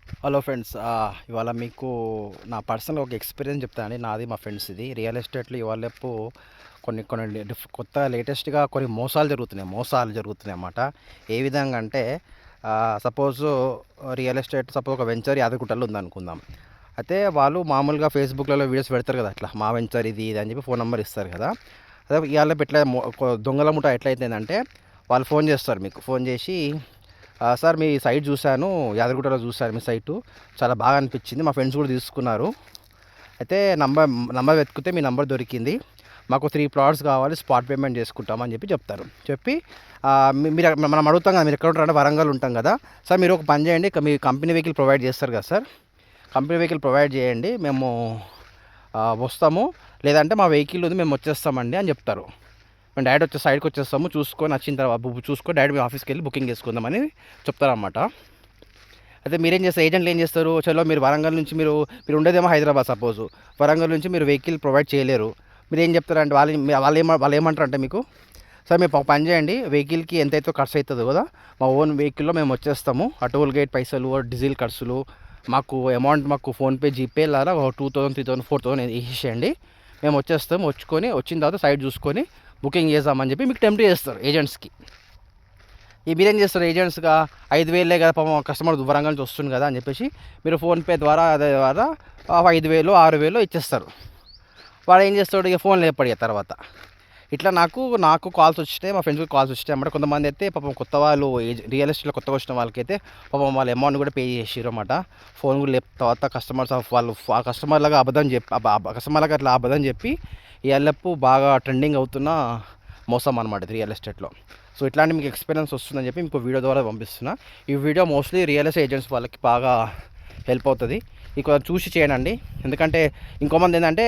Hello friends, ఇవాళ మీకు నా పర్సనల్ ఒక ఎక్స్పీరియన్స్ చెప్తానండి. నాది మా ఫ్రెండ్స్ ఇది రియల్ ఎస్టేట్లో ఇవాళపు కొన్ని కొన్ని కొత్త లేటెస్ట్గా కొన్ని మోసాలు జరుగుతున్నాయి అన్నమాట. ఏ విధంగా అంటే సపోజు రియల్ ఎస్టేట్ సపోజ్ ఒక వెంచర్ యాదగిరిగుట్టలో ఉందనుకుందాం. అయితే వాళ్ళు మామూలుగా ఫేస్బుక్లలో వీడియోస్ పెడతారు కదా, అట్లా మా వెంచర్ ఇది ఇది అని చెప్పి ఫోన్ నెంబర్ ఇస్తారు కదా. అదే ఇవాళ ఎట్లా దొంగల ముఠ ఎట్లయితుందంటే వాళ్ళు ఫోన్ చేస్తారు, మీకు ఫోన్ చేసి సార్ మీ సైట్ చూశాను, యాదగిరిగుట్టలో చూశాను మీ సైటు, చాలా బాగా అనిపించింది, మా ఫ్రెండ్స్ కూడా తీసుకున్నారు. అయితే నంబర్ వెతికితే మీ నంబర్ దొరికింది, మాకు 3 ప్లాట్స్ కావాలి, స్పాట్ పేమెంట్ చేసుకుంటామని చెప్పి చెప్తారు. చెప్పి మీరు మనం అడుగుతాం కదా, మీరు ఎక్కడ ఉంటారంటే వరంగల్ ఉంటాం కదా. సార్ మీరు ఒక పని చేయండి, మీ కంపెనీ వెహికల్ ప్రొవైడ్ చేస్తారు కదా సార్, కంపెనీ వెహికల్ ప్రొవైడ్ చేయండి, మేము వస్తాము, లేదంటే మా వెహికల్ ఉంది మేము వచ్చేస్తామండి అని చెప్తారు. మేము డైరెక్ట్ వచ్చే సైడ్కి వచ్చేస్తాము, చూసుకొని వచ్చిన తర్వాత చూసుకొని డైరెక్ట్ మీ ఆఫీస్కి వెళ్ళి బుకింగ్ చేసుకుందామని చెప్తారన్నమాట. అయితే మీరేం చేస్తారు, ఏజెంట్లు ఏం చేస్తారు, చలో మీరు వరంగల్ నుంచి మీరు మీరు ఉండేదేమో హైదరాబాద్, సపోజు వరంగల్ నుంచి మీరు వెహికల్ ప్రొవైడ్ చేయలేరు. మీరు ఏం చెప్తారంటే వాళ్ళు ఏమంటారంటే మీకు, సార్ మీరు పని చేయండి, వెహికల్కి ఎంతైతే ఖర్చు అవుతుందో కదా, మా ఓన్ వెహికల్లో మేము వచ్చేస్తాము, ఆ టోల్ గేట్ పైసలు, డీజిల్ ఖర్చులు, మాకు అమౌంట్ మాకు ఫోన్పే జీపే లేదా 2000 3000 4000 వేసేయండి, మేము వచ్చేస్తాము, వచ్చిన తర్వాత సైట్ చూసుకొని బుకింగ్ చేద్దామని చెప్పి మీకు టెంప్ట్ చేస్తారు ఏజెంట్స్కి. మీరేం చేస్తారు, ఏజెంట్స్గా 5,000 కదా పాపం కస్టమర్ వరంగల్ నుంచి వస్తుంది కదా అని చెప్పేసి మీరు ఫోన్పే ద్వారా అదే ద్వారా 5,000 6,000 ఇచ్చేస్తారు. వాడు ఏం చేస్తాడు, ఇక ఫోన్ లేపడి తర్వాత. ఇట్లా నాకు కాల్స్ వచ్చినాయి, మా ఫ్రెండ్స్కి కాల్స్ వచ్చినాయి అన్నమాట. కొంతమంది అయితే పాపం కొత్త వాళ్ళు రియల్ ఎస్టేట్లో కొత్తగా వచ్చిన వాళ్ళకైతే పాపం వాళ్ళ అమౌంట్ కూడా పే చేసారు అన్నమాట. ఫోన్ కూడా లేపు తర్వాత కస్టమర్స్ వాళ్ళు కస్టమర్లాగా కస్టమర్లకు అట్లా అబద్ధం చెప్పి ఈ ఎల్లప్పు బాగా ట్రెండింగ్ అవుతున్న మోసం అనమాట ఇది రియల్ ఎస్టేట్లో. సో ఇట్లాంటి మీకు ఎక్స్పీరియన్స్ వస్తుందని చెప్పి మీకు వీడియో ద్వారా పంపిస్తున్నా. ఈ video mostly real estate agents వాళ్ళకి బాగా హెల్ప్ అవుతుంది. ఇక చూసి చేయనండి, ఎందుకంటే ఇంకోమంది ఏంటంటే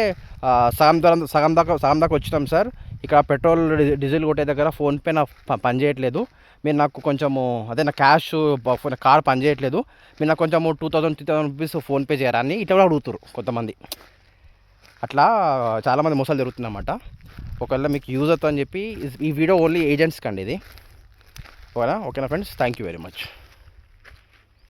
సగం దాకా వచ్చినాం సార్, ఇక్కడ పెట్రోల్ డీజిల్ కొట్టే దగ్గర ఫోన్పే నా పని చేయట్లేదు, మీరు నాకు కొంచెము అదే నా క్యాష్ కార్డ్ పని చేయట్లేదు, మీరు నాకు కొంచెము 2000 3000 రూపీస్ ఫోన్పే చేయరా అని ఇట్లా కూడా అడుగుతారు కొంతమంది. అట్లా చాలామంది మోసాలు జరుగుతుందన్నమాట. ఒకవేళ మీకు యూజ్ అవుతుందని చెప్పి ఈ వీడియో ఓన్లీ ఏజెంట్స్కి అండి ఇది. ఓకేనా friends, thank you very much.